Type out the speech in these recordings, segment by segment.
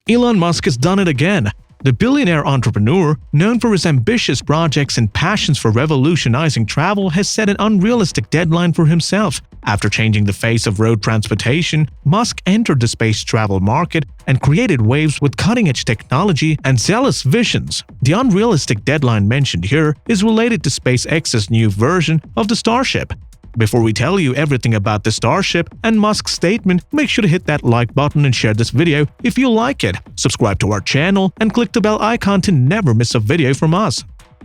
Elon Musk has done it again. The billionaire entrepreneur, known for his ambitious projects and passions for revolutionizing travel, has set an unrealistic deadline for himself. After changing the face of road transportation, Musk entered the space travel market and created waves with cutting-edge technology and zealous visions. The unrealistic deadline mentioned here is related to SpaceX's new version of the Starship. Before we tell you everything about the Starship and Musk's statement, make sure to hit that like button and share this video if you like it. Subscribe to our channel and click the bell icon to never miss a video from us.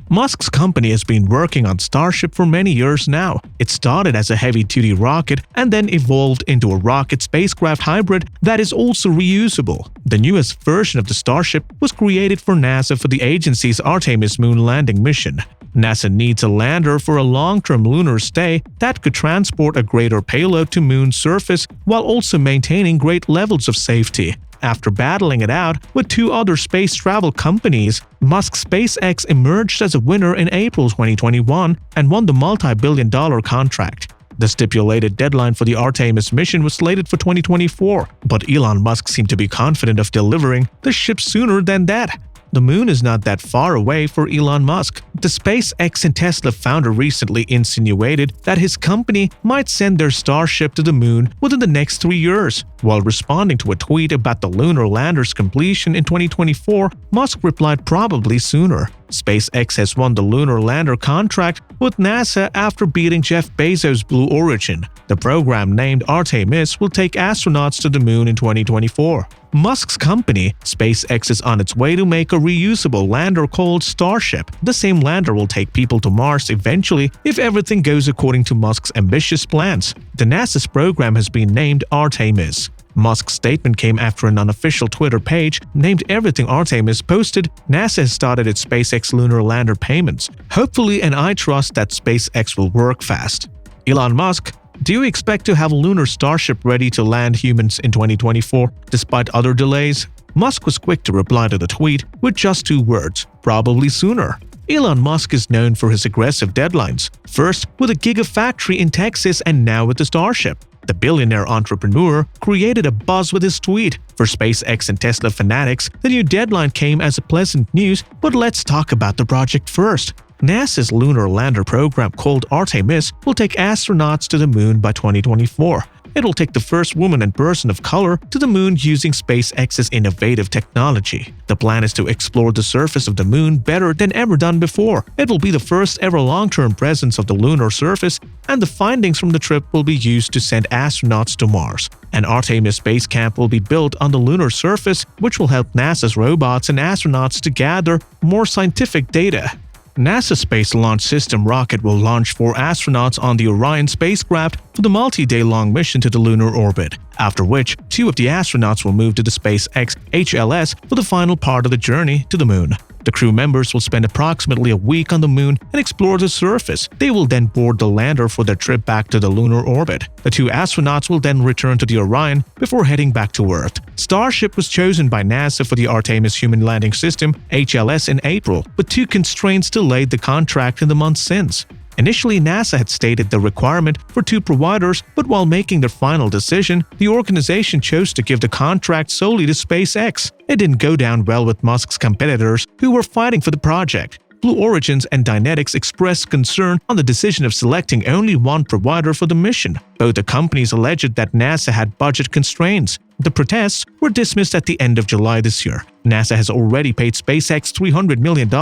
Musk's company has been working on Starship for many years now. It started as a heavy-duty rocket and then evolved into a rocket spacecraft hybrid that is also reusable. The newest version of the Starship was created for NASA for the agency's Artemis Moon Landing mission. NASA needs a lander for a long-term lunar stay that could transport a greater payload to Moon's surface while also maintaining great levels of safety. After battling it out with two other space travel companies, Musk's SpaceX emerged as a winner in April 2021 and won the multi-billion-dollar contract. The stipulated deadline for the Artemis mission was slated for 2024, but Elon Musk seemed to be confident of delivering the ship sooner than that. The moon is not that far away for Elon Musk. The SpaceX and Tesla founder recently insinuated that his company might send their Starship to the moon within the next 3 years. While responding to a tweet about the lunar lander's completion in 2024, Musk replied probably sooner. SpaceX has won the lunar lander contract with NASA after beating Jeff Bezos' Blue Origin. The program named Artemis will take astronauts to the moon in 2024. Musk's company, SpaceX, is on its way to make a reusable lander called Starship. The same lander will take people to Mars eventually if everything goes according to Musk's ambitious plans. The NASA's program has been named Artemis. Musk's statement came after an unofficial Twitter page named Everything Artemis posted NASA has started its SpaceX lunar lander payments. Hopefully, and I trust that SpaceX will work fast. Elon Musk, do you expect to have a lunar Starship ready to land humans in 2024 despite other delays? Musk was quick to reply to the tweet with just 2 words, probably sooner. Elon Musk is known for his aggressive deadlines, first with a gigafactory in Texas and now with the Starship. The billionaire entrepreneur created a buzz with his tweet. For SpaceX and Tesla fanatics, the new deadline came as a pleasant news, but let's talk about the project first. NASA's lunar lander program called Artemis will take astronauts to the moon by 2024. It will take the first woman and person of color to the moon using SpaceX's innovative technology. The plan is to explore the surface of the moon better than ever done before. It will be the first ever long-term presence of the lunar surface, and the findings from the trip will be used to send astronauts to Mars. An Artemis base camp will be built on the lunar surface, which will help NASA's robots and astronauts to gather more scientific data. NASA's Space Launch System rocket will launch 4 astronauts on the Orion spacecraft for the multi-day-long mission to the lunar orbit, after which 2 of the astronauts will move to the SpaceX HLS for the final part of the journey to the moon. The crew members will spend approximately a week on the moon and explore the surface. They will then board the lander for their trip back to the lunar orbit. The 2 astronauts will then return to the Orion before heading back to Earth. Starship was chosen by NASA for the Artemis Human Landing System (HLS) in April, but 2 constraints delayed the contract in the months since. Initially, NASA had stated the requirement for 2 providers, but while making their final decision, the organization chose to give the contract solely to SpaceX. It didn't go down well with Musk's competitors, who were fighting for the project. Blue Origin and Dynetics expressed concern on the decision of selecting only one provider for the mission. Both the companies alleged that NASA had budget constraints. The protests were dismissed at the end of July this year. NASA has already paid SpaceX $300 million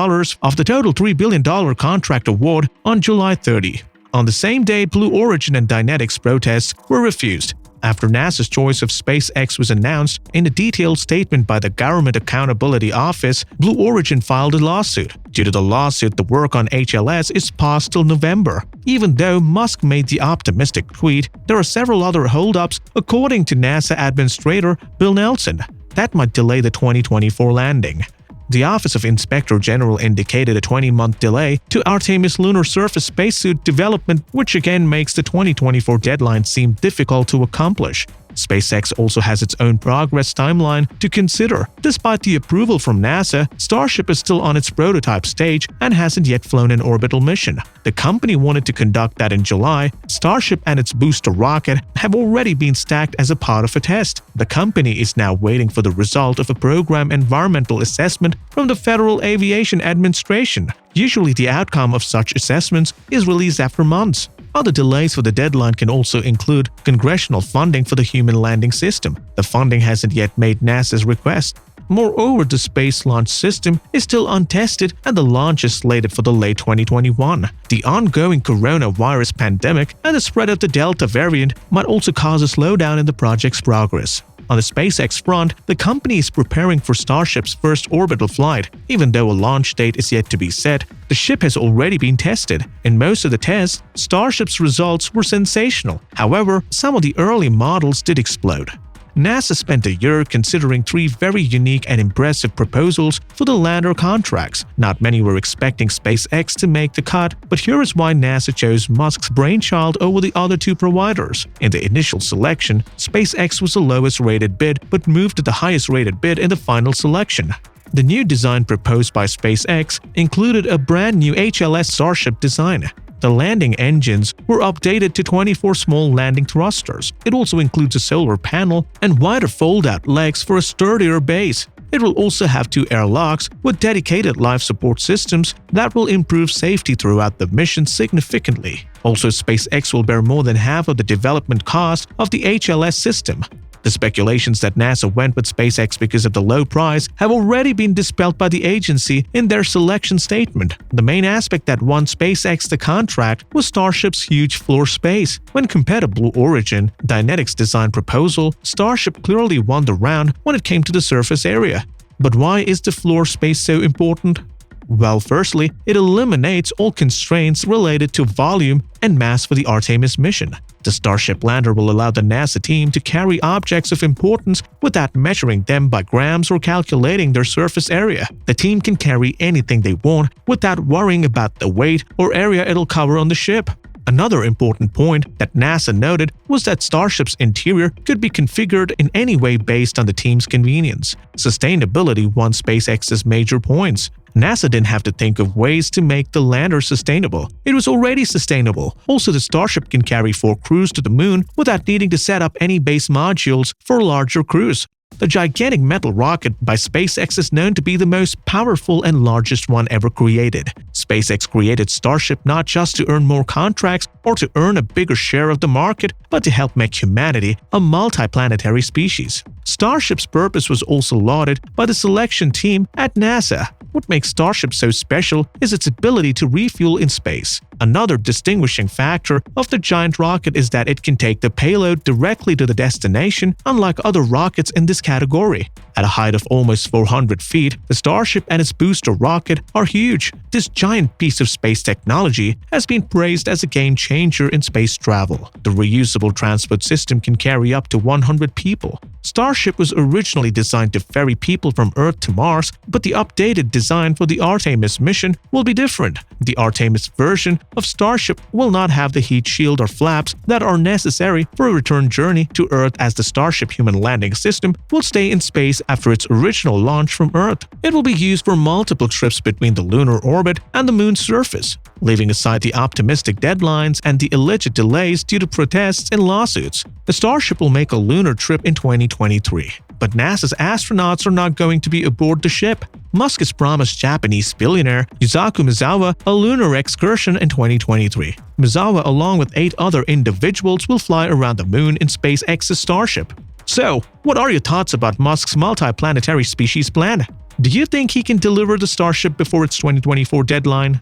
of the total $3 billion contract award on July 30. On the same day, Blue Origin and Dynetics protests were refused. After NASA's choice of SpaceX was announced in a detailed statement by the Government Accountability Office, Blue Origin filed a lawsuit. Due to the lawsuit, the work on HLS is paused till November. Even though Musk made the optimistic tweet, there are several other holdups, according to NASA Administrator Bill Nelson, that might delay the 2024 landing. The Office of Inspector General indicated a 20-month delay to Artemis lunar surface spacesuit development, which again makes the 2024 deadline seem difficult to accomplish. SpaceX also has its own progress timeline to consider. Despite the approval from NASA, Starship is still on its prototype stage and hasn't yet flown an orbital mission. The company wanted to conduct that in July. Starship and its booster rocket have already been stacked as a part of a test. The company is now waiting for the result of a program environmental assessment from the Federal Aviation Administration. Usually the outcome of such assessments is released after months. Other delays for the deadline can also include congressional funding for the Human Landing System. The funding hasn't yet made NASA's request. Moreover, the Space Launch System is still untested and the launch is slated for the late 2021. The ongoing coronavirus pandemic and the spread of the Delta variant might also cause a slowdown in the project's progress. On the SpaceX front, the company is preparing for Starship's first orbital flight. Even though a launch date is yet to be set, the ship has already been tested. In most of the tests, Starship's results were sensational. However, some of the early models did explode. NASA spent a year considering 3 very unique and impressive proposals for the lander contracts. Not many were expecting SpaceX to make the cut, but here is why NASA chose Musk's brainchild over the other 2 providers. In the initial selection, SpaceX was the lowest rated bid but moved to the highest rated bid in the final selection. The new design proposed by SpaceX included a brand new HLS Starship design. The landing engines were updated to 24 small landing thrusters. It also includes a solar panel and wider fold-out legs for a sturdier base. It will also have 2 airlocks with dedicated life support systems that will improve safety throughout the mission significantly. Also, SpaceX will bear more than half of the development cost of the HLS system. The speculations that NASA went with SpaceX because of the low price have already been dispelled by the agency in their selection statement. The main aspect that won SpaceX the contract was Starship's huge floor space. When compared to Blue Origin and Dynetics' design proposal, Starship clearly won the round when it came to the surface area. But why is the floor space so important? Well, firstly, it eliminates all constraints related to volume and mass for the Artemis mission. The Starship lander will allow the NASA team to carry objects of importance without measuring them by grams or calculating their surface area. The team can carry anything they want without worrying about the weight or area it'll cover on the ship. Another important point that NASA noted was that Starship's interior could be configured in any way based on the team's convenience. Sustainability one SpaceX's major points. NASA didn't have to think of ways to make the lander sustainable. It was already sustainable. Also, the Starship can carry 4 crews to the moon without needing to set up any base modules for larger crews. The gigantic metal rocket by SpaceX is known to be the most powerful and largest one ever created. SpaceX created Starship not just to earn more contracts or to earn a bigger share of the market, but to help make humanity a multiplanetary species. Starship's purpose was also lauded by the selection team at NASA. What makes Starship so special is its ability to refuel in space. Another distinguishing factor of the giant rocket is that it can take the payload directly to the destination, unlike other rockets in this category. At a height of almost 400 feet, the Starship and its booster rocket are huge. This giant piece of space technology has been praised as a game changer in space travel. The reusable transport system can carry up to 100 people. Starship was originally designed to ferry people from Earth to Mars, but the updated design for the Artemis mission will be different. The Artemis version of Starship will not have the heat shield or flaps that are necessary for a return journey to Earth, as the Starship Human Landing System will stay in space after its original launch from Earth. It will be used for multiple trips between the lunar orbit and the moon's surface. Leaving aside the optimistic deadlines and the alleged delays due to protests and lawsuits, the Starship will make a lunar trip in 2023. But NASA's astronauts are not going to be aboard the ship. Musk has promised Japanese billionaire Yusaku Misawa a lunar excursion in 2023. Misawa, along with 8 other individuals, will fly around the moon in SpaceX's Starship. So, what are your thoughts about Musk's multiplanetary species plan? Do you think he can deliver the Starship before its 2024 deadline?